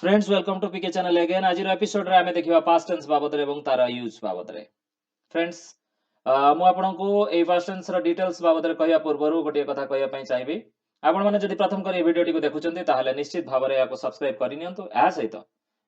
Friends welcome to PK channel again आज episode रे आमे देखिबा पास्ट टेंस बाबत रे एवं तार यूज बाबत रे फ्रेंड्स मु आपनको ए पास्ट टेंस रो डिटेल्स बाबत रे कहया पूर्वरु गोटे कथा कहया पई चाहिबी आपण माने जदि प्रथम कर ए वीडियो टी को देखुचंती ताहले निश्चित भाबरे याको सब्सक्राइब करि नियंतु आ सहित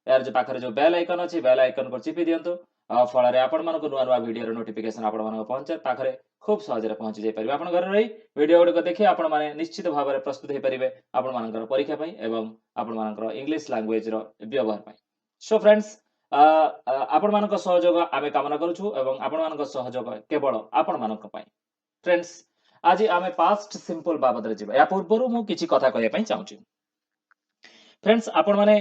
यार जो पाखरे जो बेल आइकन अछि बेल आइकन को चिपि दियंतु फल रे आपण मानको नुवा नुवा वीडियो रो नोटिफिकेशन आपण मानको पहुंचे पाखरे खूब सहज रे पहुंची जाय परिबे आपण घर रही वीडियो गुडी को देखि आपण माने निश्चित भाबरे प्रस्तुत हे परिबे आपण मानकर परीक्षा पई एवं आपण मानकर इंग्लिश लैंग्वेज रो व्यवहार पई सो फ्रेंड्स आपण मानक सहयोग आमे कामना करूछु एवं आपण मानक सहयोग केवल आपण मानक पई फ्रेंड्स आज आमे पास्ट सिंपल बाबत रे जिबा या पूर्वरु मु किछि कथा कहया पई चाहूची फ्रेंड्स आपण माने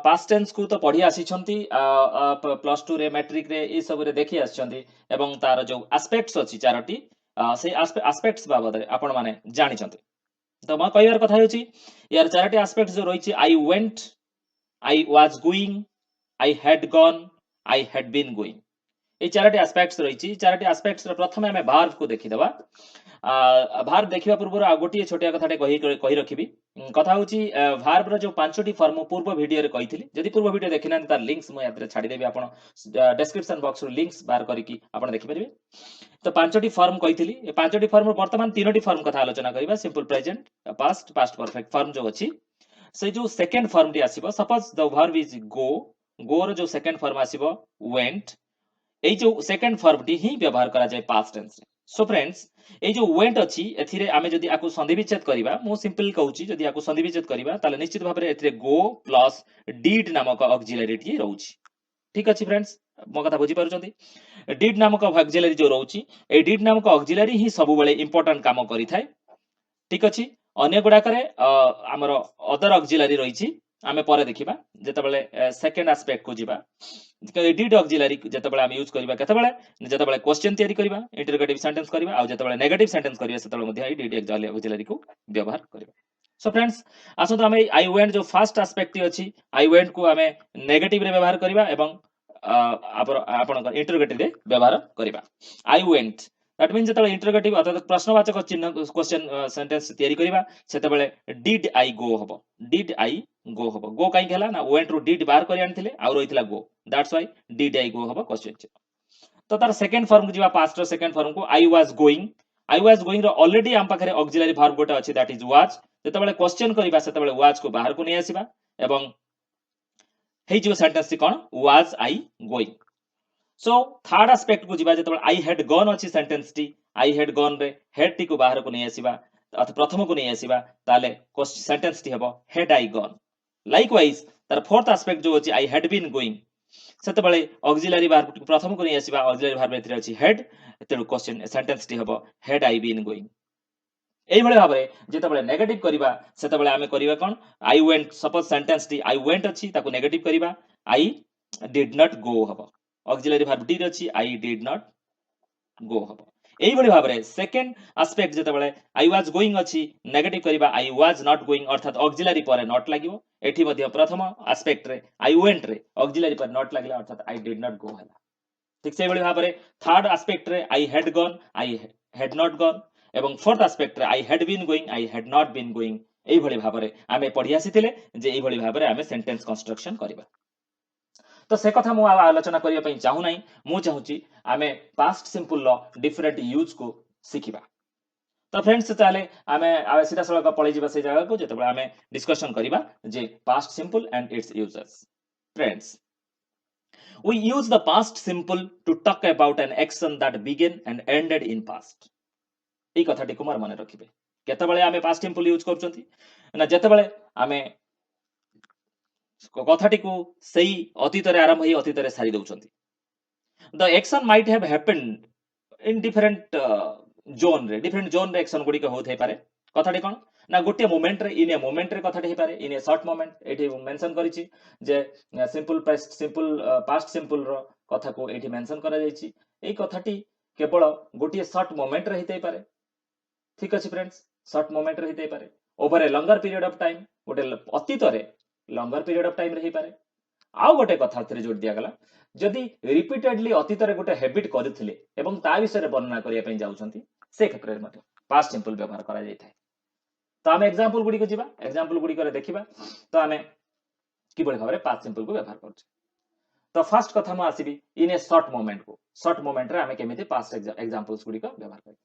पास्ट टेंस को तो पढ़ी आसीछंती प्लस 2 रे मैट्रिक रे ई सब रे देखि आछंती एवं तार जो एस्पेक्ट्स अछि चारोटी से एस्पेक्ट्स बाबत रे आपण माने जानि छंती तो म कहयार कथा होची यार चारोटी एस्पेक्ट्स जो रहिछि I went I was going I had gone I had been going এই চারটি আস্পেক্টস রয়েছে চারটি আস্পেক্টস র প্রথমে আমি ভার্ব কো দেখিদেবা ভার্ব দেখিবা পূর্বରୁ ଆଉ ଗୋଟିଏ ଛୋଟିଆ କଥାଟେ କହି ରଖିବି କଥା ହଉଛି ଭାର୍ବ ର ଯୋଉ ପାଞ୍ଚଟି ଫର୍ମ ପୂର୍ବ ଭିଡିଓରେ କହିଥିଲି ଯଦି ପୂର୍ବ ଭିଡିଓ ଦେଖିନାହାନ୍ତି ତାର ଲିଙ୍କ୍ସ ମୁଁ ଏଥିରେ ଛାଡ଼ିଦେବି ଆପଣ ଡେସ୍କ୍ରିପସନ ବକ୍ସରୁ ଲିଙ୍କ୍ସ ବାହାର କରିକି ଆପଣ ଦେଖିପାରିବେ ତ ପାଞ୍ଚଟି ଫର୍ମ କହିଥିଲି ଏ ପାଞ୍ଚଟି ଫର୍ମ ବର୍ତ୍ତମାନ ତିନୋଟି ଫର୍ମ କଥା ଆଲୋଚନା କରିବା simple present past past perfect form ଯୋଉ ଅଛି ସେ ଯୋଉ ସେକେଣ୍ଡ ଫର୍ମଟି ଆସିବ suppose the verb is go go ର ଯୋଉ ସେକେଣ୍ଡ ଫର୍ମ ଆସିବ went এই जो सेकंड फर्म टी ही व्यवहार करा जाय पास्ट टेंस रे सो फ्रेंड्स এই जो वेंट अछि एथिरे आमे जदी आकु संधि विच्छेद करिबा मो सिंपल कहूची जदी आकु संधि विच्छेद करिबा ताले निश्चित भाबरे एथिरे गो प्लस डीड नामक ऑक्सिलरी टी रहउची ठीक अछि फ्रेंड्स मो कथा बुझी पारुचंती डीड नामक ऑक्सिलरी जो रहउची ए डीड नामक ऑक्सिलरी ही सब बेले इंपोर्टेंट काम करि थाए ठीक अछि अन्य गुडा करे हमर अदर ऑक्सिलरी रहिछि आमे परे देखिबा जेतेबेले सेकंड एस्पेक्ट को जिबा डीड ऑक्सिलरी जेतेबेले आमे यूज करिबा केतेबेले जेतेबेले क्वेश्चन तयारी करिबा इंटरोगेटिव सेंटेंस करिबा आ जेतेबेले नेगेटिव सेंटेंस करिबा सेतेबेले मध्ये डीड ऑक्सिलरी को व्यवहार करिबा सो फ्रेंड्स आसो आमे आई वेंट जो फर्स्ट एस्पेक्ट अछि आई वेंट को आमे नेगेटिव रे व्यवहार करिबा एवं आपण इंटरोगेटिव रे व्यवहार करिबा आई वेंट दैट मीन जेतेबेले इंटरोगेटिव अर्थात प्रश्नवाचक चिन्ह क्वेश्चन सेंटेंस तयारी करिबा सेतेबेले डिड आई गो हबो डिड आई गो हबो गो काई हला ना वेंट रू डिड बाहर करि आनथिले आ रहितला go that's why did I go हबो क्वेश्चन चिन्ह तो तार सेकंड फॉर्म को जिबा पास्ट रो सेकंड फॉर्म को आई वाज गोइंग रो ऑलरेडी आम पाखरे ऑक्सिलरी वर्ब गोटे अछि दैट इज वाज जेतेबेले क्वेश्चन करिबा सेतेबेले वाज को बाहर को नै आसीबा एवं हेइ जो sentence T cone was I going so third aspect को जिबा जेतेबेले आई हैड गॉन अछि सेंटेंस टी आई हैड गॉन रे हेड टी को बाहर को नै आसीबा अथ प्रथम को नै आसीबा ताले सेंटेंस टी हबो हैड आई गॉन लाइकवाइज तार फोर्थ एस्पेक्ट जो अछि आई हैड बीन गोइंग सेतेबेले ऑक्सिलरी वर्ब प्रथम को नै आसीबा ऑक्सिलरी वर्ब एथिरे अछि हेड तेनु क्वेश्चन सेंटेंस टी हबो हैड आई बीन गोइंग एई भले भाबरे जेतेबेले नेगेटिव करिबा सेतेबेले आमे करिबा कोन आई वेंट सपोज सेंटेंस टी आई वेंट अछि ताको नेगेटिव करिबा आई डिड नॉट गो हबो ऑक्सिलरी वर्ब डिड अछि आई डिड नॉट गो हबो एई भले भाबरे सेकंड एस्पेक्ट जेतेबेले आई वाज गोइंग अछि नेगेटिव करिबा आई वाज नॉट गोइंग अर्थात ऑक्सिलरी परे नॉट लागिवो एठी मध्ये प्रथम एस्पेक्ट रे आई वेंट रे ऑक्सिलरी पर नॉट लागला अर्थात आई डिड नॉट गो हला ठीक से भले भाबरे थर्ड एस्पेक्ट रे I had gone I had not gone एवं फोर्थ एस्पेक्ट रे I had been going I had not been going एई भले भाबरे आमे पढि आसीथिले जे एई भले भाबरे आमे सेंटेंस कंस्ट्रक्शन करिबा तो से कथा मु आलोचना करिया पई चाहू नै मु चाहूची आमे पास्ट सिंपल लो डिफरेंट यूज को सिखिबा तो फ्रेंड्स ताले आमे सीधा सळक पळै जिबा से जगह को जेतबे आमे डिस्कशन करिबा जे past simple and its users friends we use the past simple to talk about an action that began and ended in past এই কথাটি কুমার মনে রাখিবে কেতবেলে আমি past simple यूज করছंती না যেতবেলে আমি কথাটি को সেই অতীতরে আরম্ভ হই অতীতরে সারি দউছंती the action might have happened in different different zone रे action गुडी के होत हे पारे कथाटी कोन ना गोटे मोमेंट रे इन ए मोमेंट रे कथाटी हे पारे इन ए शॉर्ट मोमेंट एठी मेंशन करिछि जे सिंपल पास्ट सिंपल रो कथा को एठी मेंशन करा जायछि एई कथाटी केवल गोटे शॉर्ट मोमेंट रे हितै पारे ठीक अछि फ्रेंड्स शॉर्ट मोमेंट रे हितै पारे over a longer period of time गोटे अतीतरे लॉन्गर पीरियड ऑफ टाइम रे हि पारे आउ गोटे कथा थरे जोड़ दिया गला जदि रिपीटेडली अतीतरे गोटे हैबिट करिथिले एवं ता विषय रे वर्णना करिया पई जाउछंती से क्षेत्र रे मते पास्ट सिंपल व्यवहार करा जाय थाए तो आमे एग्जांपल गुडी को जिबा एग्जांपल गुडी करे देखिबा तो आमे किभଳି भाबरे पास्ट सिंपल को व्यवहार करूचे। तो फर्स्ट कथा म आसीबी इन ए शॉर्ट मोमेंट को। शॉर्ट मोमेंट रे आमे केमिति पास्ट एग्जांपल्स गुडी को व्यवहार करी।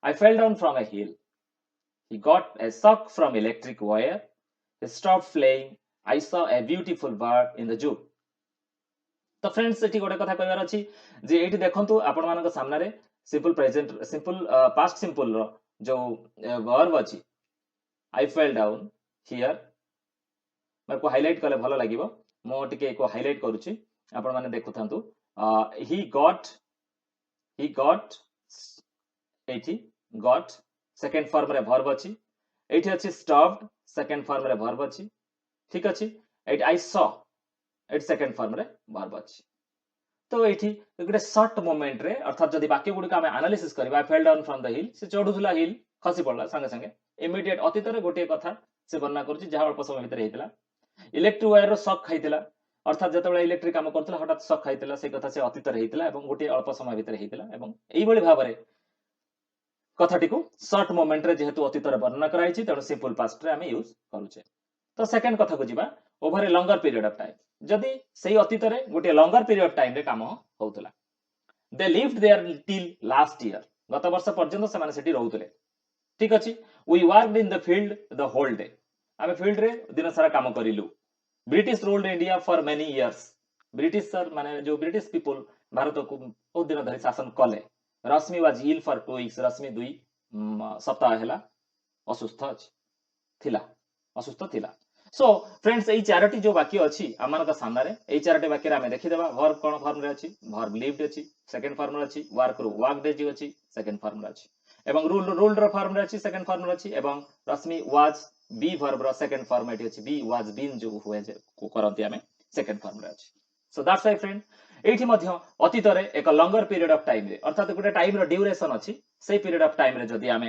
I fell down from a hill, he got a shock from electric wire, he stopped playing, I saw a beautiful bird in the zoo। तो friends एठी गोटे कथा कहबार अछि जे एठी देखंतु आपण मानक सामने रे simple present simple past simple रो जो वर्ब अछि आई फेल डाउन हियर मैं को हाइलाइट कले भलो लागिवो मो टिके को हाइलाइट करूची आपण माने देखुथांतु ही गॉट एठी गॉट सेकंड फॉर्म रे वर्ब अछि एठी अछि स्टॉप्ड सेकंड फॉर्म रे वर्ब अछि ठीक अछि एट आई सॉ एट सेकंड फॉर्म रे वर्ब अछि। तो एठी गोटे शॉर्ट मोमेंट रे अर्थात जदि वाक्य गुडी का हम एनालिसिस करबा I fell down from the hill से चढुथला हिल खसी पड़ला संगे संगे इमीडिएट अतीत रे गोटे कथा से वर्णना करूची जहा अल्प समय भीतर हेतिला इलेक्ट्रिक वायर रो शॉक खाइतिला अर्थात जतबे इलेक्ट्रिक काम करतला हठात शॉक खाइतिला से कथा से अतीत रे हेतिला एवं गोटे अल्प समय भीतर हेतिला एवं एई भली भाबरे कथाटी को शॉर्ट मोमेंट रे जेहेतु अतीत रे वर्णना कराइछि तेणु सिंपल पास्ट रे हमें यूज करूचे। तो सेकंड कथा को जिबा over a longer period of time जदि सेही अतीत रे गोटे लॉन्गर पीरियड ऑफ टाइम रे काम होउतला they lived there till last year गत वर्ष पर्यंत से माने सेठी रहउतले ठीक अछि we worked in the field the whole day आमे फील्ड रे दिन सारा काम करिलु British ruled India for many years British सर माने जो ब्रिटिश पीपल भारत को बहुत दिन धरि शासन कले रश्मि वाज इल फॉर 2 वीक्स रश्मि 2 सप्ताह हेला असुस्थ थिला असुस्थ थिला। सो फ्रेंड्स एई चारोटी जो वाक्य अछि आमानका सामने रे एई चारोटी वाक्य रे आमे देखि देबा वर्ब कोन फॉर्म रे अछि वर्ब लिव्ड अछि सेकंड फॉर्म रे अछि वर्क रो वर्क डे जो अछि सेकंड फॉर्म रे अछि एवं रूल रो फॉर्म रे अछि सेकंड फॉर्म रे अछि एवं रश्मि वाज बी वर्ब रो सेकंड फॉर्म रे अछि बी वाज बीन जो हुए जे को करंती आमे सेकंड फॉर्म रे अछि। सो दैट्स व्हाई फ्रेंड एठी मध्य अतीत रे एक लॉन्गर पीरियड ऑफ टाइम रे अर्थात गोटे टाइम रो ड्यूरेशन अछि से पीरियड ऑफ टाइम रे जदि आमे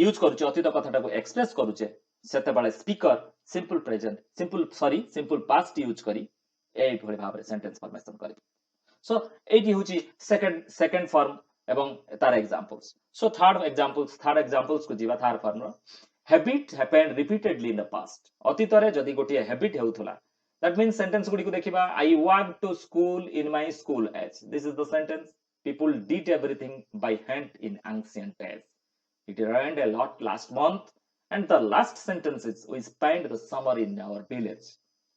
यूज करूचे अतीत कथाटा को एक्सप्रेस करूचे सेते बाले speaker simple present simple past use करी एई भली भाबरे सेंटेंस फॉर्मेशन करी। सो एटी होची सेकंड फॉर्म एवं तार एग्जांपल्स। सो थर्ड एग्जांपल्स को जीवा थर्ड फॉर्म रो habit happened repeatedly in the past अतीत रे जदि गोटे हैबिट हेउथला that means sentence गुडी को देखिबा I walked to school in my school age this is the sentence people did everything by hand in ancient days it rained a lot last month and the last sentence is we spent the summer in our village।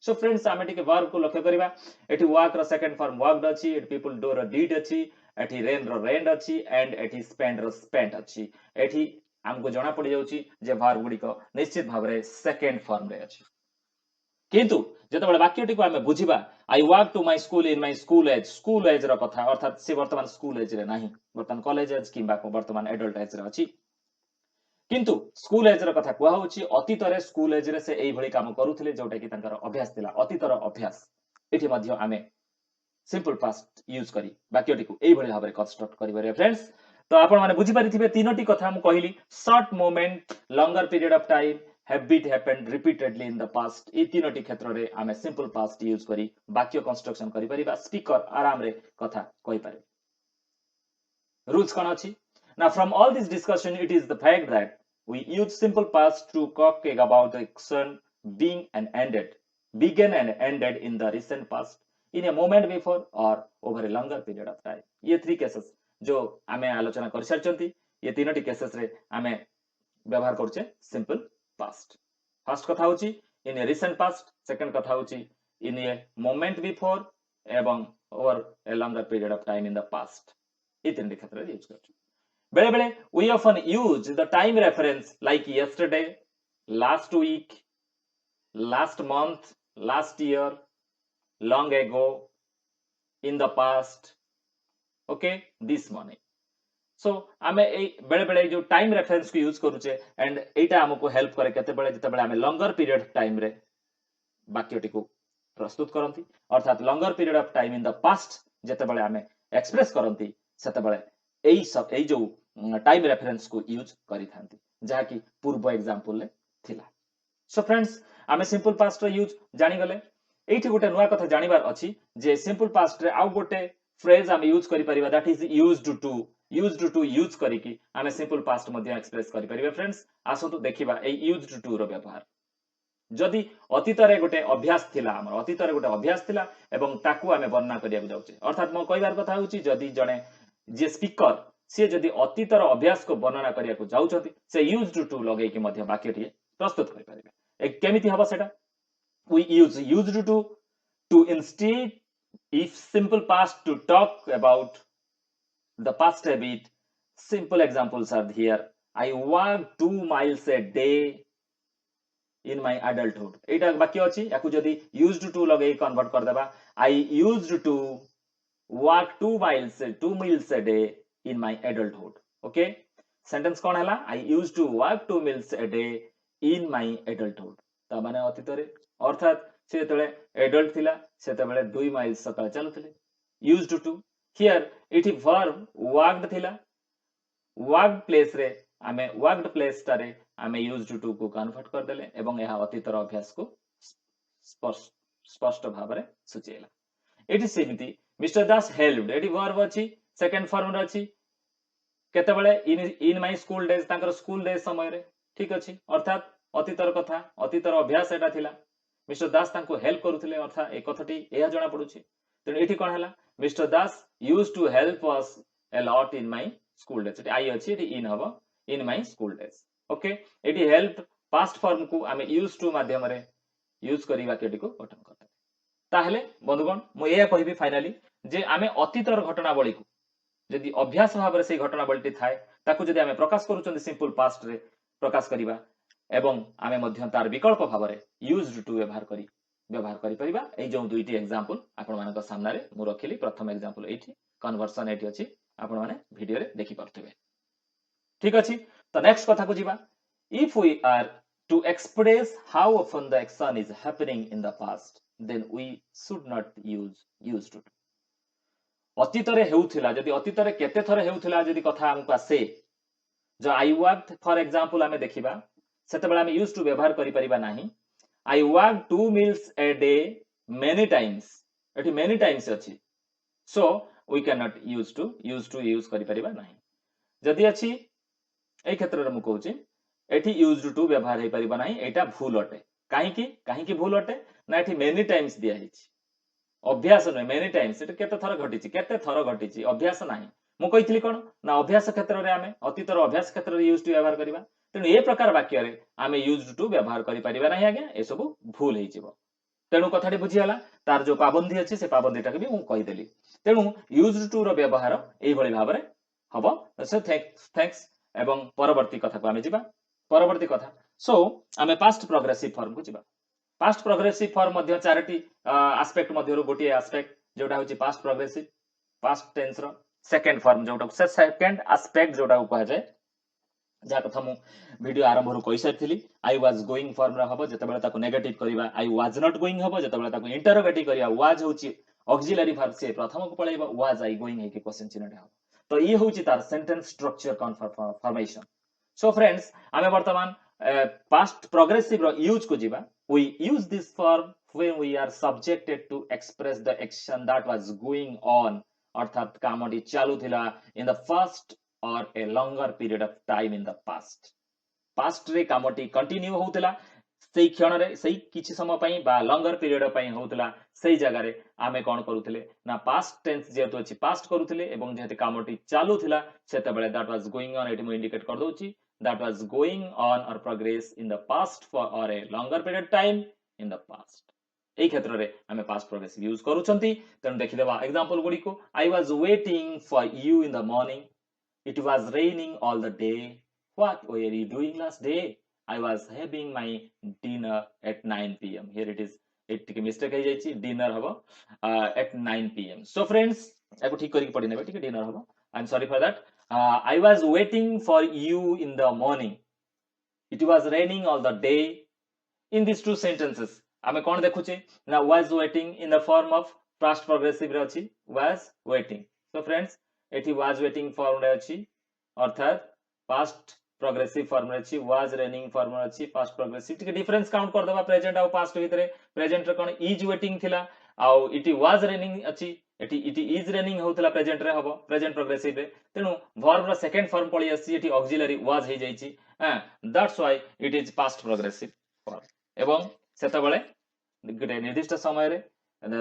so friends आमे टिके verb को लक्ष्य करिबा एठी walk रो second form walked अछि एठी people do row did अछि एठी rain रो rained अछि and एठी spend रो spent अछि एठी हमको जणा पड़ी जाउची जे वर्ब गुडी को निश्चित भाबरे सेकंड फॉर्म रे अछि किंतु जेतेबेले वाक्यटी को आमे बुझिबा I work to my school in my school एज रो कथा अर्थात से वर्तमान स्कूल एज रे नाही वर्तमान कॉलेज एज किबा वर्तमान एडल्ट एज रे अछि किंतु स्कूल एज रो कथा कुआ होची अतीत रे स्कूल एज रे से एई भली काम करूथिले जोटा कि तांकर अभ्यास थिला अतीत रो अभ्यास एठी मध्य आमे सिंपल पास्ट यूज करी वाक्यटी को एई भली भाबरे कंस्ट्रक्ट करि बरे फ्रेंड्स। तो आपण माने बुझि परिथिबे तीनोटी कथा हम कहिली short moment longer period of time habit happened repeatedly in the past ए तीनोटी क्षेत्र रे आमे सिंपल पास्ट यूज करी वाक्य कंस्ट्रक्शन करि परिबा स्पीकर आराम रे कथा कहि पारे। रूल्स कोन अछि now from all this discussion it is the fact that we use simple past to talk about the action began and ended in the recent past in a moment before or over a longer period of time ये three cases जो आमे आलोचना कर सरचंती ये तीनोटी cases रे आमे व्यवहार करछे सिंपल past फर्स्ट कथा होची in a recent past second कथा होची इन ए मोमेंट बिफोर एवं over a longer period of time in the past ये तीन क्षेत्र रे यूज करछो बेले बेले we often use the time reference like yesterday last week last month last year long ago in the past okay this morning. So आमे ए बेले बेले जो टाइम रेफरेंस को यूज करूचे एंड एटा हमको हेल्प करे केते बेले जते बेले आमे लॉन्गर पीरियड टाइम रे वाक्यटी को प्रस्तुत करंती अर्थात longer period of time in the past जते बेले आमे एक्सप्रेस करंती सेते बेले एई जो टाइम रेफरेंस को यूज करी थांती जहा कि पूर्व एग्जांपल ले थिला। सो फ्रेंड्स आमे सिंपल पास्ट रे यूज जानि गले एठी गोटे नुवा कथा जानिबार अछि जे सिंपल पास्ट रे आउ गोटे फ्रेज आमे यूज करि परिबा that is used to use करिकी आमे सिंपल पास्ट मध्ये एक्सप्रेस करि परिबा फ्रेंड्स आसो तो देखिबा ए यूज्ड टू रो व्यवहार जदि अतीत रे गोटे अभ्यास थिला हमर अतीत रे गोटे अभ्यास थिला एवं ताकू आमे वर्णना करिया जाउचे अर्थात मो कहबार कथा होची जदि जणे जे स्पीकर से जदि अतीत रो अभ्यास को वर्णना करिया जाउछथि से यूज्ड टू लगे कि मध्य वाक्यटी प्रस्तुत करि परिबे केमिति हबो सेटा we use used to instead if simple past to talk about the past habit. Simple examples are here. I walk 2 miles a day in my adulthood. एटा वाक्य अछि याकू जदी used to लगे कन्वर्ट कर देबा I used to walk 2 miles a day in my adulthood. Okay, sentence कोन हला I used to walk 2 miles a day in my adulthood. ता माने अतीत रे अर्थात से तळे एडल्ट थिला से तळे 2 माइल्स सकाळ चलुथिले यूज्ड टू हियर इठी वर्ब वॉक्ड थिला वॉक्ड प्लेस रे आमे वॉक्ड प्लेस टारे आमे यूज्ड टू को कन्वर्ट कर देले एवं यहा अतीत रो अभ्यास को स्पष्ट भाव रे सूचेला एठी सेमिति मिस्टर दास हेल्प्ड एठी वर्ब अछि सेकंड फॉर्म रे अछि केते बेले इन माय स्कूल डेज तांकर स्कूल डेज समय रे ठीक अछि अर्थात अतीतर कथा अतीतर अभ्यास एटा थिला मिस्टर दास तांको हेल्प करूथिले अर्थात ए कथटी एहा जणा पडुछि तेनु एठी कोन हला mister Das used to help us a lot in my school days एठी आई अछि एठी इन हबो इन my school days ओके एठी हेल्प पास्ट फॉर्म को आमे यूज्ड टू माध्यम रे यूज करी वाक्यटी को गठन करते ताहले बंधुगण मो एया कहिबी फाइनली जे आमे अतीतर घटनावली को जदि अभ्यास भाव रे से घटनावलीटी थाए ताकू जदि आमे प्रकाश करूचंदी सिंपल पास्ट रे प्रकाश करिबा एवं आमे मध्य तार विकल्प भाव रे यूज्ड टू व्यवहार करि परिबा ए जो दुईटी एग्जांपल आपण मानक सामना रे मु रखिली प्रथम एग्जांपल एठी कन्वर्सन एठी अछि आपण माने वीडियो रे देखि परथिबे ठीक अछि तो नेक्स्ट कथा को जिबा if we are to express how often the action is happening in the past then we should not use used to अतीत रे हेउथिला जदि अतीत रे केते थरे हेउथिला जदि कथा हमको आसे जो आई वर्कड फॉर एग्जांपल आमे देखिबा सेते बेला आमे यूज टू व्यवहार करि परिबा नाही I walk 2 meals a day many times. एठी many times अछि. So we cannot use use करि परिबा नाही. जदि अछि ए क्षेत्र रे मु कहूची एठी used to व्यवहार हे परिबा नाही एटा भूल अटे. काहे की भूल अटे ना एठी many times दिया हिची. अभ्यास नै many times एटा केते थर घटिची अभ्यास नाही. मु कहितली कोन ना अभ्यास क्षेत्र रे आमे अतीतर अभ्यास क्षेत्र रे use to व्यवहार करिबा तेणु ए प्रकार वाक्य रे आमे यूज्ड टू व्यवहार करि परिबा नाही आगे ए सब भूल हे जिवो तेणु कथाटी बुझी हला तार जो पाबंदी अछि से पाबंदीटा के भी मु कहि देली तेणु यूज्ड टू रो व्यवहार एई भली भाव रे हबो सो थैंक्स एवं परवर्ती कथा को आमे जिबा परवर्ती कथा सो आमे पास्ट प्रोग्रेसिव फॉर्म को जिबा पास्ट प्रोग्रेसिव फॉर्म मध्य चारटी एस्पेक्ट मध्य रो गोटी एस्पेक्ट जोटा होची पास्ट प्रोग्रेसिव पास्ट टेंस रो सेकंड फॉर्म जोटा सेकंड एस्पेक्ट जोटा को कहा जाय जा कथा मु वीडियो आरंभ रु कहि सारथिली आई वाज गोइंग फॉर्म रा हबो जते बेला ताको नेगेटिव करिबा आई वाज नॉट गोइंग हबो जते बेला ताको इंटरोगेटिव करिया वाज होची ऑक्सिलरी वर्ब से प्रथम को पळैबा वाज आई गोइंग हे के क्वेश्चन चिन्ह हबो तो ई होची तार sentence structure formation so friends आमे वर्तमान पास्ट प्रोग्रेसिव रो यूज को जिबा we use this form when we are subjected to express the action that was going on अर्थात कामटी चालू थिला in the first or a longer period of time in the past रे Kamptee continue होउतला सेई क्षण रे सेई किछि समय पई बा लॉन्गर पीरियड पई होउतला सेई जगह रे आमे कोन करूथिले ना पास्ट टेंस जेतो अछि पास्ट करूथिले एवं जेते कामटी चालू थिला सेते बेले दैट वाज गोइंग ऑन एटी मु इंडिकेट कर दोछि दैट वाज गोइंग ऑन और progress in the past for और a longer period time in the past এই ক্ষেত্রে আমি পাস্ট প্রগ্রেসিভ ইউজ করুছন্তি তেন দেখি দেবা एग्जांपल গুড়ি কো I was waiting for you in the morning It was raining all the day. What were you doing last day? I was having my dinner at 9 p.m. Here it is. It mistake है जाइए dinner हबो at 9 p.m. So friends, आपको ठीक करी पड़ी नहीं ठीक है dinner हबो. I'm sorry for that. I was waiting for you in the morning. It was raining all the day. In these two sentences, आमे कौन देखुचे ना was waiting in the form of past progressive रे अछि was waiting. So friends, एठी was waiting form रे अछि अर्थात past progressive form रे अछि was raining फॉर्म रे अछि पास्ट प्रोग्रेसिव ठीक डिफरेंस काउंट कर देबा प्रेजेंट आ पास्ट भितरे प्रेजेंट रे कोन इज वेटिंग थिला आ इट was raining अछि एठी इट इज रेनिंग होतला प्रेजेंट रे हबो प्रेजेंट प्रोग्रेसिव रे तेनु वर्ब रो सेकंड फॉर्म पळी आसी एठी ऑक्सिलरी was हे जाईची that's why it is past progressive form एवं सेतबेले गोटे निर्दिष्ट समय रे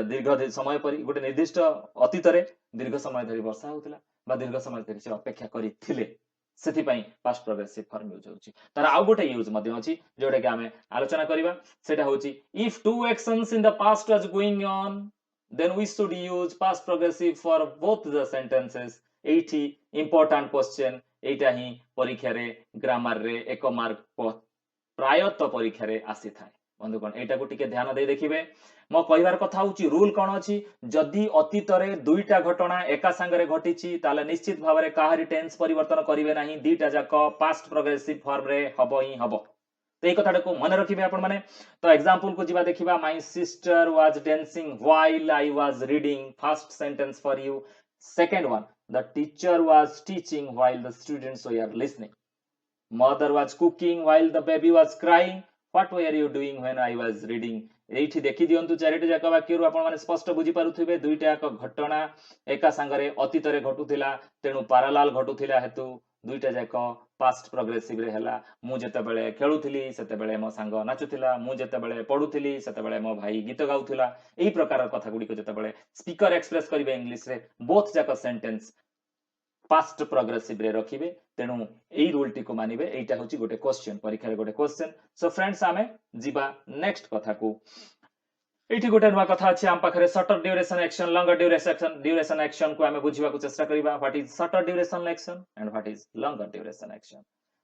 दीर्घ समय परि गोटे निर्दिष्ट अतीत रे दीर्घ समय धरि वर्षा होउतिला बा दीर्घ समय धरि से अपेक्षा करिथिले सेथिपाई पास्ट प्रोग्रेसिव फॉर्म यूज होउची तार आउ गोटे यूज मध्ये अछि जोडे कि आमे आलोचना करिवा सेटा होउची if two actions in the past was going on then we should use past progressive for both the sentences एठी important question एटा ही परीक्षा रे ग्रामर रे एक मार्क प्रायत परीक्षा रे आसी थाए बंधुगण एटा को टिके ध्यान दे देखिबे मो कहिवार कथा होची रूल कोन अछि जदि अतीत रे दुईटा घटना एका संगरे घटिची ताले निश्चित भाबरे काहारी टेंस परिवर्तन करिवे नाही दीटा जाक पास्ट प्रोग्रेसिव फॉर्म रे हबो ही हबो तो ये कथाटा को मन रखिबे आपण माने तो एग्जांपल को जिबा देखिबा my sister was dancing while I was reading first sentence for you second one the teacher was teaching while the students were listening mother was cooking while the baby was crying what were you doing when I was reading एठी देखि दियंतु चारिटा जाक वाक्य रु आपण माने स्पष्ट बुझी पारुथिबे दुईटा एक घटना एका संगरे अतीत रे घटुथिला तेनु पैरेलल घटुथिला हेतु दुईटा जाक पास्ट प्रोग्रेसिव रे हला मु जते बेले खेलुथिली सेते बेले मो सांग नाचुथिला मु जते बेले पढुथिली सेते बेले मो भाई गीत गाउथिला एई प्रकार कथा गुडी को जते बेले स्पीकर एक्सप्रेस करिवे इंग्लिश रे बोथ जाक सेंटेंस पास्ट प्रोग्रेसिव रे रखिबे तेनु एई रूल टी को मानिबे एटा होची गोटे क्वेश्चन परीक्षा रे गोटे क्वेश्चन सो फ्रेंड्स आमे जिबा नेक्स्ट कथा को एठी गोटे नुवा कथा अछि आम पाखरे shorter duration action longer duration action को आमे बुझिबा को चेष्टा करिबा what is shorter duration action and what is longer duration action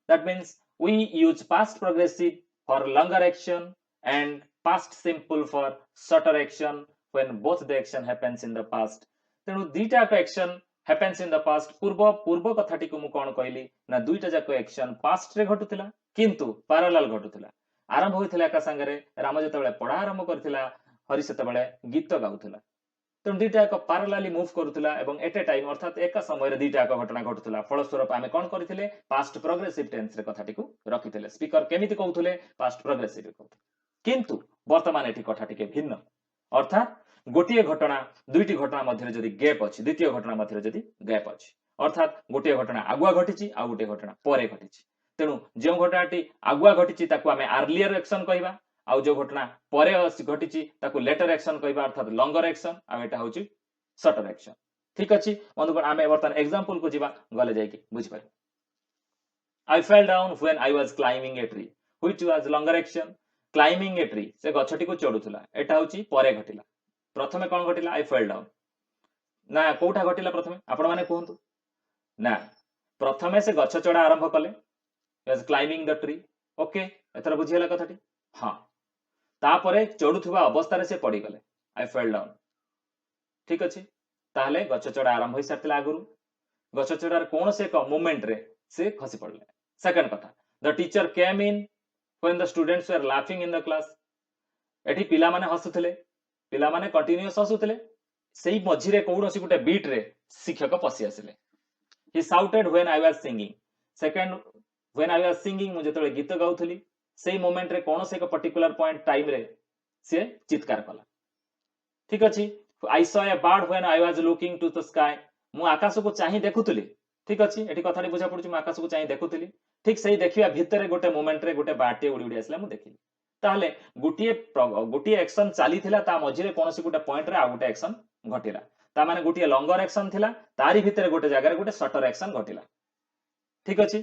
that means we use past progressive for longer action and past simple for shorter action when both the action happens in the past तेनु दीटा का action happens in the past पूर्व कथाटी को मु कोन कहली ना दुईटा जाको एक्शन पास्ट रे घटुतिला किंतु पैरेलल घटुतिला आरंभ होइथिला का संगरे राम जतबेले पढ़ा आरंभ करथिला हरि सेतबेले गीत गाउथिला तो दीटा एक पैरेलली मूव करूथिला एवं एट ए टाइम अर्थात एक समय रे दीटा एक घटना घटुथिला फल स्वरूप आमे कोन करथिले पास्ट प्रोग्रेसिव टेंस रे कथाटी को रखिथिले स्पीकर केमिति कहउथिले पास्ट प्रोग्रेसिव रे कहउथिले किंतु वर्तमान एठी कथाटी के भिन्न अर्थात गोटिए घटना दुईटी घटना मध्य जदि गैप अछि द्वितीय घटना मध्य जदि गैप अछि अर्थात गोटिए घटना आगुआ घटिछि आ गोटिए घटना परे घटिछि तेनु जे घटनाटी आगुआ घटिछि ताकू आमे अर्लियर एक्शन कहबा आ जो घटना परे घटिछि ताकू लेटर एक्शन कहबा अर्थात लॉन्गर एक्शन आ एटा होछि शॉर्टर एक्शन ठीक अछि बंधुगण आमे वर्तमान एग्जांपल को जिबा गले जाय कि बुझि पाइ I fell down when I was climbing a tree which was longer action climbing a tree से गछटी को चढुथला एटा होछि परे घटिला प्रथमे कोन घटिला आई फेल डाउन ना कोठा घटिला प्रथमे आपण माने कहंतु ना प्रथमे से गछ चढ़ा आरंभ कले was climbing the tree okay एथरा बुझियला कथाटी हां तापरे चढ़ुथुवा अवस्था रे से पड़ी गले आई फेल डाउन ठीक अछि ताहले गछ चढ़ा आरंभ होई सारतिला आगुरु गछ चढ़ार कोन से एक मोमेंट रे से खसी पड़ले सेकंड कथा the teacher came in when the students were laughing in the class एठी पिला माने हसुथिले पिला माने कंटीन्यूअस हसुथिले सेही मझी रे कोनोसी गुटे बीट रे शिक्षक पसी आसिले he shouted when I was singing second when I was singing मु जतले गीत गाउथली सेही मोमेंट रे कोनोसी एक पर्टिकुलर पॉइंट टाइम रे से चित्कार कला ठीक अछि I saw a bird when I was looking to the sky मु आकाश को चाहि देखुतली ठीक अछि एठी कथाटी बुझा पडुची मु आकाश को चाहि देखुतली ठीक सेही देखिया भितरे गोटे मोमेंट रे गोटे बाटे उडी उडी आसला मु देखिली ताहले गोटिए एक्शन चली थिला ता मझी रे कोनोसी गोटे पॉइंट रे आ गोटे एक्शन घटिला ता माने गोटिए लॉन्गर एक्शन थिला तारी भितरे गोटे जगह रे गोटे शॉर्टर एक्शन घटिला ठीक अछि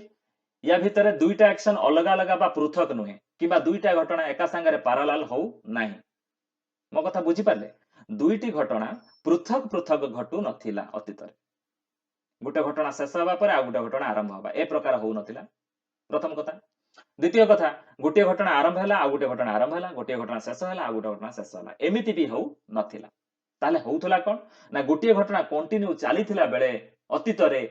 या भितरे दुईटा एक्शन अलग अलग बा पृथक नुहे किबा दुईटा घटना एका संगे पैरेलल हो नाही मो कथा बुझी पाले दुईटी घटना पृथक पृथक घटू नथिला अतीत रे गोटे घटना शेष होबा पर आ गोटे घटना आरंभ होबा ए प्रकार हो नथिला प्रथम कथा द्वितीय कथा गोटे घटना आरंभ हैला आ गोटे घटना आरंभ हैला गोटे घटना शेष हैला आ गोटे घटना शेष हैला एमिति भी हो नथिला ताले होउथला कोन ना गोटे घटना कंटिन्यू चलीथिला बेले अतीत रे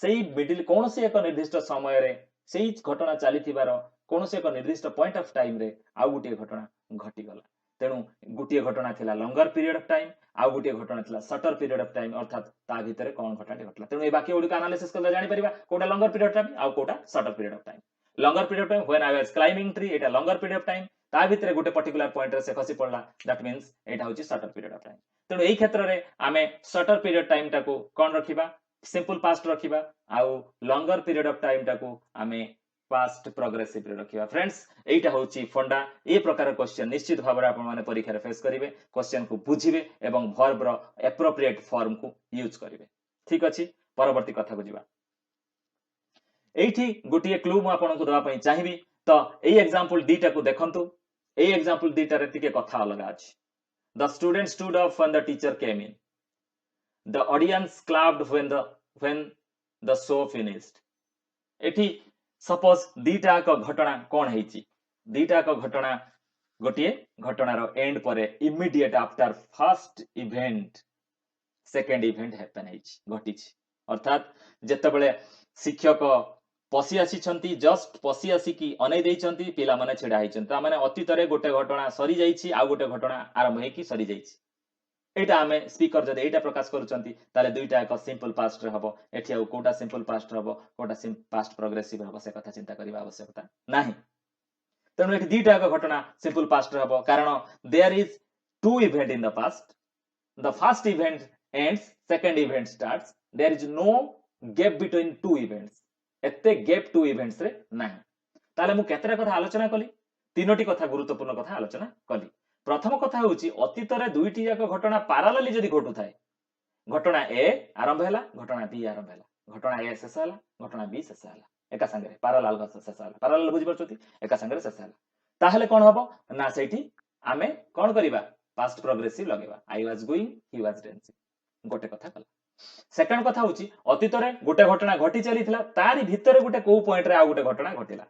सेही मिडिल कोनोसी एक निर्दिष्ट समय रे सेही घटना चलीथिबार कोनोसी एक निर्दिष्ट पॉइंट ऑफ टाइम रे आ गोटे घटना घटी गला तेनु गोटे घटना थिला लॉन्गर पीरियड ऑफ टाइम आ गोटे घटना थिला शॉर्टर पीरियड ऑफ टाइम अर्थात ता भितरे कोन घटना घटला तेनु ए बाकी ओडी का एनालिसिस करला जानि परिबा कोटा लॉन्गर पीरियड ऑफ टाइम आ कोटा shorter period of time longer period of time when I was climbing tree एटा लॉन्गर पीरियड ऑफ टाइम ता भितरे गोटे पर्टिकुलर पॉइंट रे से खसी पड़ला दैट मींस एटा होची शॉर्टर पीरियड ऑफ टाइम तेनु एई क्षेत्र रे आमे शॉर्टर पीरियड टाइम टा को कोन रखिबा सिंपल पास्ट रखिबा आ लॉन्गर पीरियड ऑफ टाइम टा को आमे पास्ट प्रोग्रेसिव रे रखिबा फ्रेंड्स एटा होची फंडा ए प्रकार क्वेश्चन निश्चित भाव रे आपण माने परीक्षा रे फेस करिवे क्वेश्चन को बुझिबे एवं वर्ब रो एप्रोप्रिएट फॉर्म को यूज करिवे ठीक अछि परवर्ती कथा को जिबा एठी गोटिए क्लू मु आपण को दवा पई चाहिबी तो एई एग्जांपल डीटा को देखंतु एई एग्जांपल डीटा रे टिके कथा अलगा अछि the student stood up when the teacher came in the audience clapped when the show finished एठी सपोज दीटा को घटना कोन हेची दीटा को घटना गोटिए घटना रो एंड परे immediate after first event second event happen हेची घटिची अर्थात जेतेबेले शिक्षक पसी आसी छंती जस्ट पसी आसी की अनै देई छंती पिला माने छिडा हेई छंती माने अतीत रे गोटे घटना सरी जाईची आ गोटे घटना आरंभ हे की सरी जाईची एटा हमें स्पीकर जदि एटा प्रकाश करूचंती ताले दुईटा एक सिंपल पास्ट रे हबो एठी आ कोटा सिंपल पास्ट रे हबो कोटा पास्ट प्रोग्रेसिव हबो से कथा चिंता करिवा आवश्यकता नाही तेनु एठी दुईटा एक घटना सिंपल पास्ट रे हबो कारण there is two event in the past the first event ends second event starts there is no gap between two events एते गैप टू इवेंट्स रे नाही ताले मु केतरा कथा आलोचना कली तीनोटी कथा गुरुत्वपूर्ण कथा आलोचना कली प्रथम कथा होची अतीत रे दुईटी जाक घटना पैरेलली जदि घटु थाए घटना ए आरंभ हैला घटना बी आरंभ हैला घटना ए शेष हैला घटना बी शेष हैला एका संगे पैरेलल शेष हैला पैरेलल बुझि परछोती एका संगे शेष हैला ताहले कोन हबो ना सेठी आमे कोन करिबा पास्ट प्रोग्रेसिव लगेबा I was going he was dancing गोटे कथा कला सेकंड कथा होची अतीत रे गोटे घटना घटी चलीथिला तारि भितरे गोटे को पॉइंट रे आ गोटे घटना घटिला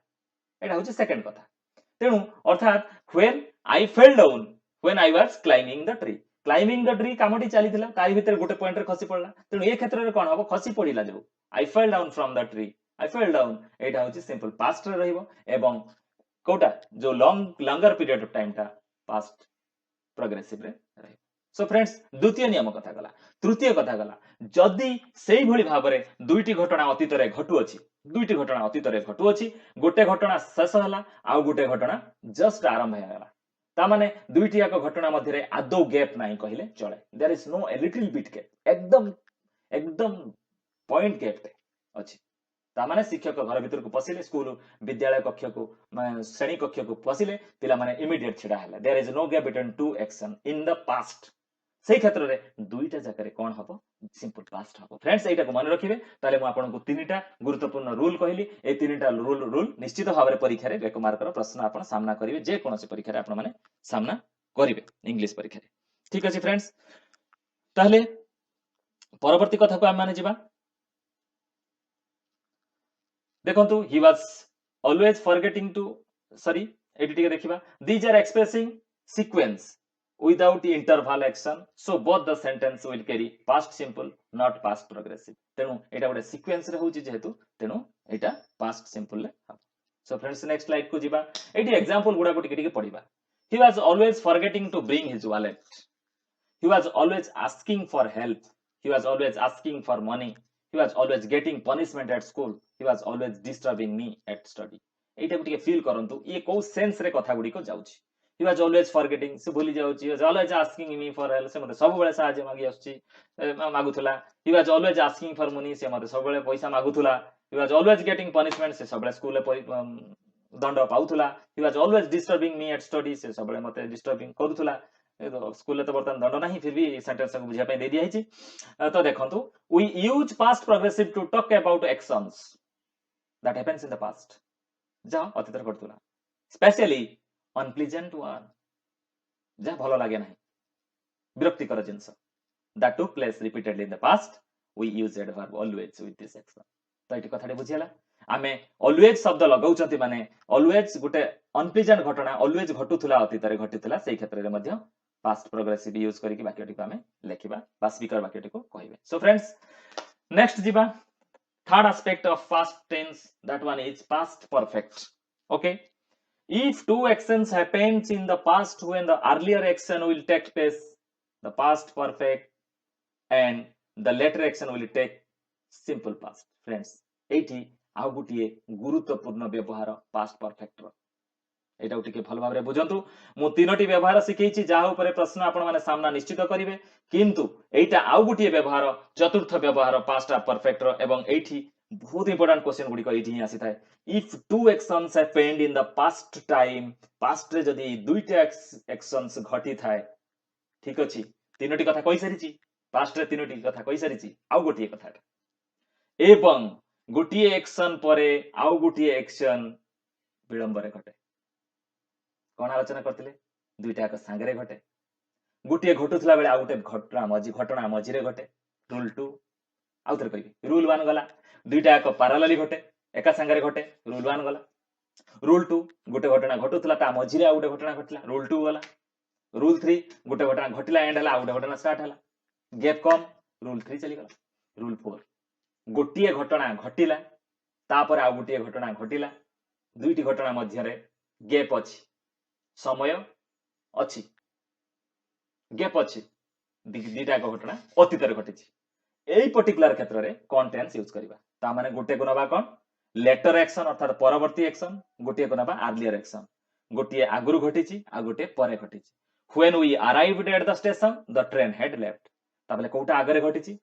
एटा होची सेकंड कथा तेनु अर्थात when I fell down when I was climbing the tree. Climbing the tree कामटी चलीथिला तारि भितर गोटे पॉइंट रे खसी पड़ला तेनु ए क्षेत्र रे कोन हबो खसी पड़िला जो I fell down from the tree I fell down एटा होची सिंपल पास्ट रे रहइबो एवं कोटा जो लॉन्गर पीरियड ऑफ टाइम ता पास्ट प्रोग्रेसिव रे रहइबो सो फ्रेंड्स द्वितीय नियम कथा गला तृतीय कथा गला जदी सेही भली भाबरे दुईटी घटना अतीत रे घटु अछि दुईटी घटना अतीत रे घटु अछि गोटे घटना शेष हला आ गोटे घटना जस्ट आरंभ हैला ता माने दुईटी एक घटना मध्य रे आदौ गैप नाही कहिले चले there is no a little bit gap एकदम पॉइंट गैप अछि ता माने शिक्षक घर भीतर को पसिले स्कूल विद्यालय कक्ष को श्रेणी कक्ष को पसिले पिला माने इमीडिएट छिडा हैला there is no gap between two action in the past सेही क्षेत्र रे दुईटा जाकर कोन हबो सिंपल पास्ट हबो फ्रेंड्स एटा को मन रखिबे ताले मु आपन को तीनटा गुरुत्वपूर्ण रूल कहली ए तीनटा रूल निश्चित भाव रे परीक्षा रे एक मार्क रो प्रश्न आपन सामना करिवे जे कोनोसी परीक्षा रे आपन माने सामना करिवे इंग्लिश परीक्षा रे ठीक अछि फ्रेंड्स ताले परवर्ती कथा को हम माने जिबा देखंतु he was always forgetting to sorry एडी टिके देखिबा these are expressing sequence without interval action so both the sentence will carry past simple not past progressive तेनु एटा गोटे सीक्वेंस रे होची जेहेतु तेनु एटा past simple ले हम सो फ्रेंड्स नेक्स्ट स्लाइड को जिबा एटी एग्जांपल गुडा को टिके पढिबा he was always forgetting to bring his wallet he was always asking for help he was always asking for money he was always getting punishment at school he was always disturbing me at study एटा को टिके feel करंतु ये को sense रे कथा गुडी को जाउची he was always forgetting से भूली जाउची he was always asking me for help से मते सब बेले सहाय्य मागी आछी मागुथुला he was always asking for money से मते सब बेले पैसा मागुथुला he was always getting punishment से सब बेले स्कूल ले दंड पाउथुला he was always disturbing me at study से सब बेले मते डिस्टर्बिंग करूथुला स्कूल ले तो बर्तन दंड नाही फिर भी सेंटेंस को बुझिया पे दे दिया हिची तो देखंतु we use past progressive to talk about actions that happens in the past जा अतीत रे घटुला स्पेशली unpleasant one जा भलो लागे नाही विरक्तिकर जिंस that took place repeatedly in the past we use adverb always with this action तो एटी कथाटे बुझियला आमे always शब्द लगाउचंती माने always गुटे unpleasant घटना always घटुथुला अतीत रे घटिथुला सेही क्षेत्र रे मध्य past progressive यूज करी कि वाक्यटी को आमे लेखिबा बा स्पीकर वाक्यटी को कहिबे सो फ्रेंड्स नेक्स्ट जिबा third aspect of past tense that one is past perfect okay if two actions happens in the past when the earlier action will take place the past perfect and the later action will take simple past friends एठी आ गुटिए गुरुत्वपूर्ण व्यवहार past perfect रो एटा उटिके भल भाबरे बुझंतु मु तीनोटी व्यवहार सिखैछि जाहा ऊपर प्रश्न आपण माने सामना निश्चित करिवे किंतु एटा आ गुटिए व्यवहार चतुर्थ व्यवहार past perfect रो एवं एठी बहुत इंपोर्टेंट क्वेश्चन गुडी को एठी आसी थाए if two actions happened in the past time past रे जदी दुईटा एक्शंस घटी थाए ठीक अछि तीनोटी कथा कहि सारिछि पास्ट रे तीनोटी कथा कहि सारिछि आउ गोटिए कथा एवं गोटिए एक्शन परे आउ गोटिए एक्शन विलंबरे घटे कोन आलोचना करथिले दुईटा एक संगरे घटे गोटिए घटुथला बेले आउ गोटे घटना मझिरे घटे रूल 2 आउ थरे कहि रूल 1 गला दुईटा एक पैरेलली घटे एका संगरे घटे रूल 1 गला रूल 2 गोटे घटना घटुथला ता मझिरे आउ गोटे घटना घटला रूल 2 गला रूल 3 गोटे घटना घटिला एंड हला आउ गोटे घटना स्टार्ट हला गैप कम रूल 3 चली गला रूल 4 गोटिए घटना घटिला तापर आउ गोटिए घटना घटिला दुईटी घटना मध्यरे गैप अछि समय अछि गैप अछि दीटा घटना अतीत रे घटिछि एई पर्टिकुलर क्षेत्र रे कॉन्टेंस यूज करबा ता माने गोटे को नबा कोन लेटर एक्शन अर्थात परवर्ती एक्शन गोटे को नबा अर्लियर एक्शन गोटिए आगुरु घटिछि आ गोटे परे घटिछि when we arrived at the station the train had left ताबले Kota आगरे घटिछि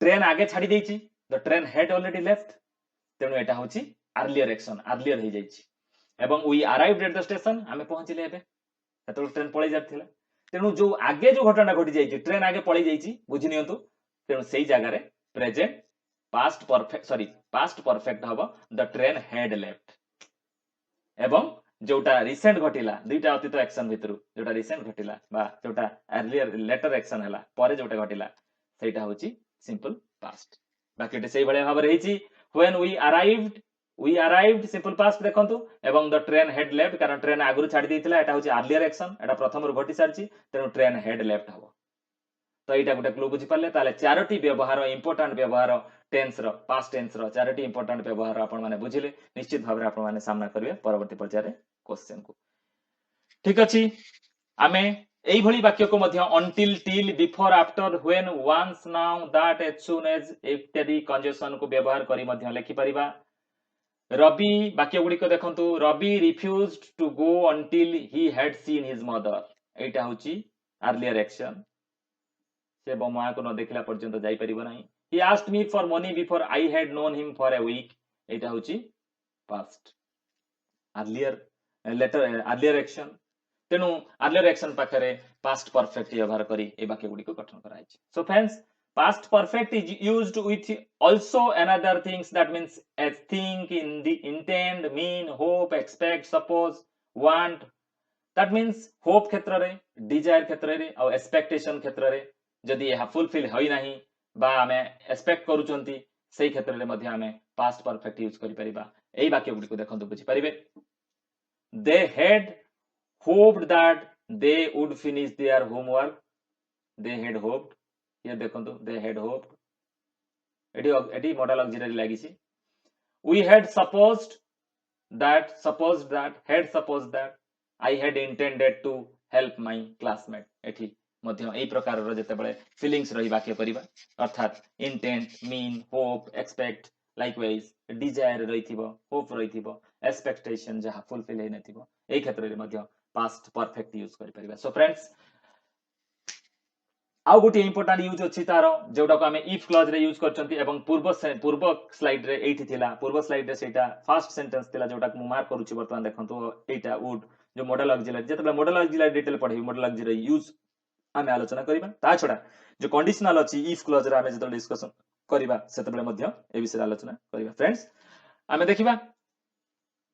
ट्रेन आगे छाडी देछि the train had already left तेनु एटा होछि अर्लियर एक्शन अर्लियर हे जाइछि एवं we arrived at the station आमे पहुंचिले एबे सेतो ट्रेन पळै जाथिला तेनु जो आगे जो घटना घटि जाइछि ट्रेन आगे पळै जाइछि बुझि नियंतु तेनु सेई जागा रे प्रेजेंट पास्ट परफेक्ट हबो द ट्रेन हैड लेफ्ट एवं जोटा रिसेंट घटिला दुईटा अतीत एक्शन भितरु जोटा रिसेंट घटिला बा जोटा अर्लियर लेटर एक्शन हला परे जोटा घटिला सेटा होची सिंपल पास्ट बाकी एटे सेई भले भाव रहिछि when we arrived simple past देखंतु एवं द ट्रेन हेड लेफ्ट कारण ट्रेन आगुरु छाडी देथिला एटा होची अर्लियर एक्शन एटा प्रथम रु घटि सारछि तेनु ट्रेन हेड लेफ्ट हबो तो एटा गुटे क्लू बुझि पाले ताले चारोटी व्यवहार इंपोर्टेंट व्यवहार टेंस रो पास्ट टेंस रो चारोटी इंपोर्टेंट व्यवहार आपण माने बुझिले निश्चित भाबरे आपण माने सामना करिवे परवर्ती पर्याय रे क्वेश्चन को ठीक अछि आमे एई भली वाक्य को मध्य until till before after when once now that as soon as इत्यादि कंजक्शन को व्यवहार करी मध्य लिखि परिबा रवि वाक्य गुडी को देखंतु Ravi refused to go until he had seen his mother एटा होची अर्लियर एक्शन से मां को न देखला पर्यंत जाई परिबो नाही he asked me for money before I had known him for a week एटा होची past earlier later earlier action तेनु अर्लियर एक्शन पाखरे पास्ट परफेक्ट व्यवहार करी ए वाक्य गुडी को गठन कराई so friends past perfect is used with also another things that means as think in the intend mean hope expect suppose want that means hope क्षेत्र रे desire क्षेत्र रे और expectation क्षेत्र रे जदी यह फुलफिल होई नाही बा हमें एक्सपेक्ट करूचंती सेही क्षेत्र रे मध्ये हमें पास्ट परफेक्ट यूज करि परिबा एई वाक्य गुडी को देखंतु बुझि परिबे they had hoped that they would finish their homework they had hoped here देखंतु they had hoped एडी मॉडल ऑक्सिलरी लागि छि we had supposed that had supposed that I had intended to help my classmate एठी मध्य एई प्रकार रो जते बळे feelings रही वाक्य परिबा अर्थात intent mean hope expect likewise desire रहिथिबो होप रहिथिबो एक्सपेक्टेशन जहा फुलफिल हे नथिबो एई क्षेत्र रे मध्य पास्ट परफेक्ट यूज करि परिबा सो फ्रेंड्स आउ गोटे इंपोर्टेंट यूज अछि तारो जेउडा को हमें इफ क्लॉज रे यूज करचंती एवं पूर्व स्लाइड रे एठी थिला पूर्व स्लाइड रे सेटा फर्स्ट सेंटेंस थिला जेउडा को मार्क करूची वर्तमान देखंतु एटा वुड जो मॉडल ऑक्सिलरी जेतबे मॉडल ऑक्सिलरी डिटेल पढी मॉडल ऑक्सिलरी यूज आमे आलोचना करिबा ता छडा जो कंडीशनल अछि इफ क्लॉज रे आमे जेतबे डिस्कशन करिबा सेतबे मध्य ए विषय आलोचना करिबा फ्रेंड्स आमे देखिबा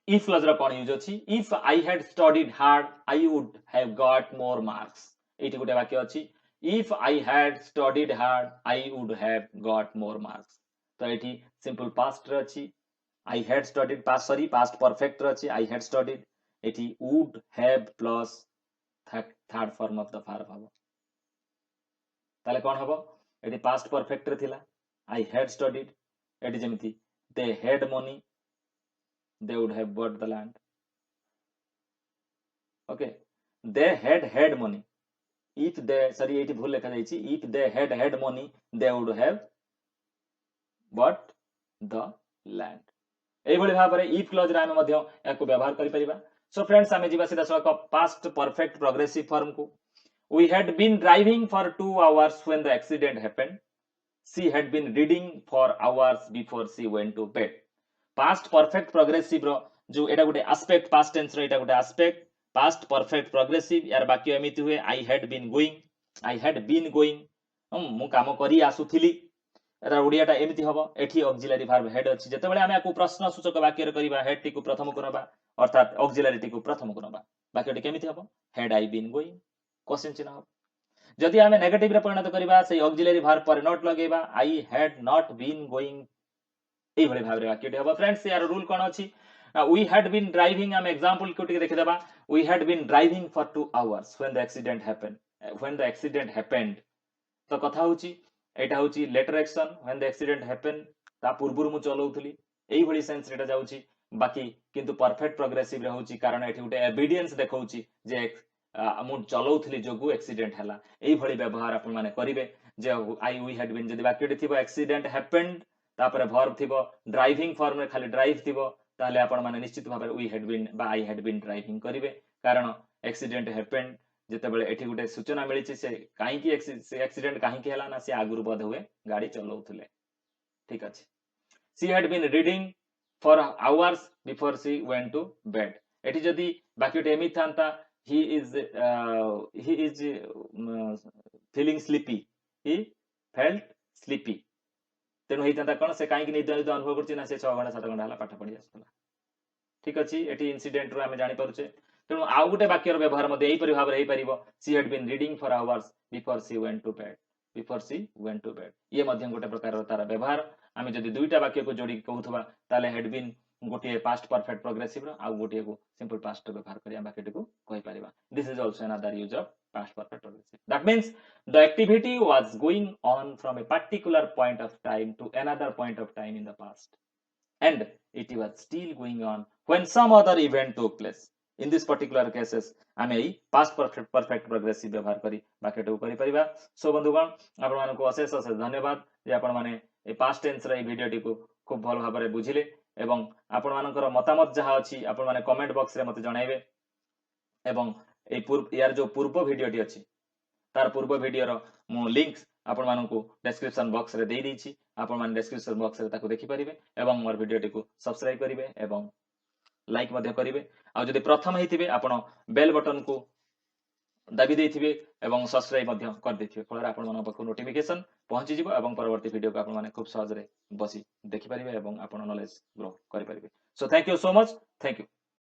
इफ क्लॉज रा कोन यूज अछि if I had studied hard I would have got more marks एठी गुटे वाक्य अछि if I had studied hard I would have got more marks तो एठी सिंपल पास्ट रे अछि I had studied past perfect रे अछि I had studied एठी would have plus third form of the verb हबो ताले कोन हबो एठी पास्ट परफेक्ट रे थिला I had studied एठी जेमिति they had money they would have bought the land okay they had money if they sorry एठी भूल लिखा जाईची if they had money they would have bought the land एई भली भाबरे if clause रे हम मध्य एको व्यवहार करि परिबा so friends हमें जीवा सीधा सक पास्ट परफेक्ट प्रोग्रेसिव फॉर्म को we had been driving for 2 hours when the accident happened she had been reading for hours before she went to bed. Past perfect progressive रो जो एटा गोटे aspect past tense रो एटा गोटे aspect past perfect progressive यार वाक्य एमिति हुए I had been going मु काम करी आसुथिली एटा ओडियाटा एमिति हबो एठी ऑक्सिलरी वर्ब हेड अछि जेतेबेले आमे आकु प्रश्न सूचक वाक्य रे करिबा हेड टी को प्रथम को नबा अर्थात ऑक्सिलरी टी को प्रथम को नबा वाक्यटी केमिति हबो had I been going question चिन्ह हबो जदि आमे नेगेटिव रे परिणत करिबा सेही ऑक्सिलरी वर्ब पर नॉट लगेबा I had not been going एई भली भाबरे वाक्यटी हबो फ्रेंड्स यार रूल कोन अछि we had been driving आम एग्जांपल को टिके देखि देबा we had been driving for 2 hours when the accident happened तो कथा होची एटा होची later action when the accident happened ता पूर्वरु मु चलाउथली एई भली सेंस रेटा जाउची बाकी किंतु परफेक्ट प्रोग्रेसिव रे होची कारण एठी उटे एविडेंस देखौची जे मु चलाउथली जोगु एक्सीडेंट हला एई भली व्यवहार आपण माने करिवे जे आई वी हैड बीन जदि वाक्यटी थिबो एक्सीडेंट हैपेंड तापर वर्ब थिबो ड्राइविंग फॉर्म रे खाली ड्राइव थिबो ताले आपण माने निश्चित भाबरे वी हैड बीन बा आई हैड बीन ड्राइविंग करिवे कारण एक्सीडेंट हैपेंड जेतेबेले एठी गुटे सूचना मिलिछि से काहे की एक्सीडेंट काहे की हला ना से आगुरु बध हुए गाड़ी चलाउथले ठीक अछि she had been reading for hours before she went to bed एठी जदी वाक्यटी एमि थांता he is feeling sleepy he felt sleepy तेनु हेई थांता कोन से काहे की निद अनुभव करछि ना से 6 घंटा 7 घंटा हला पाठ पढि आसला ठीक अछि एठी इंसिडेंट रो हमें जानि पारुछे तेनु आउ गुटे वाक्यर व्यवहार मध्ये एई परि भाबरे हेई परिबो she had been reading for hours before she went to bed ये मध्यम गोटे प्रकार तार व्यवहार आमे जदि दुईटा वाक्य को जोड़ी कहउथबा ताले हैड बीन गोटे पास्ट परफेक्ट प्रोग्रेसिव रो आ गोटे को सिंपल पास्ट व्यवहार करिया वाक्यटी को कहि परिबा this is also another use of past perfect progressive that means the activity was going on from a particular point of time to another point of time in the past and it was still going on when some other event took place in this particular cases आमे past perfect progressive व्यवहार करी वाक्यटी करि परिबा सो बंधुगण आपण मानको अशेष अशेष धन्यवाद जे आपण माने ए पास्ट टेंस रे भिडियोटी को खूब भल भाबरे बुझिले एवं आपण मानकर मतामत जहा अछि आपण माने कमेंट बॉक्स रे मते जणाइबे एवं ए यार जो पूर्व भिडियोटी अछि तार पूर्व भिडियो रो मु लिंक्स आपण मानको डिस्क्रिप्शन बॉक्स रे देई दैछि आपण माने डिस्क्रिप्शन बॉक्स रे ताको देखि परिबे एवं मोर भिडियोटी को सब्सक्राइब करिवे एवं लाइक मध्य करिवे आ जदि प्रथम हेतिबे आपण बेल बटन को दाबी देथिबे एवं सब्सक्राइब मध्य कर देथिबे फଳରେ आपण मन पाखु नोटिफिकेशन पहुंची जिवो एवं परवर्ती वीडियो को आपण माने खूब सहज रे बसी देखि परिबे एवं आपण नॉलेज ग्रो करि परिबे so thank you so much thank you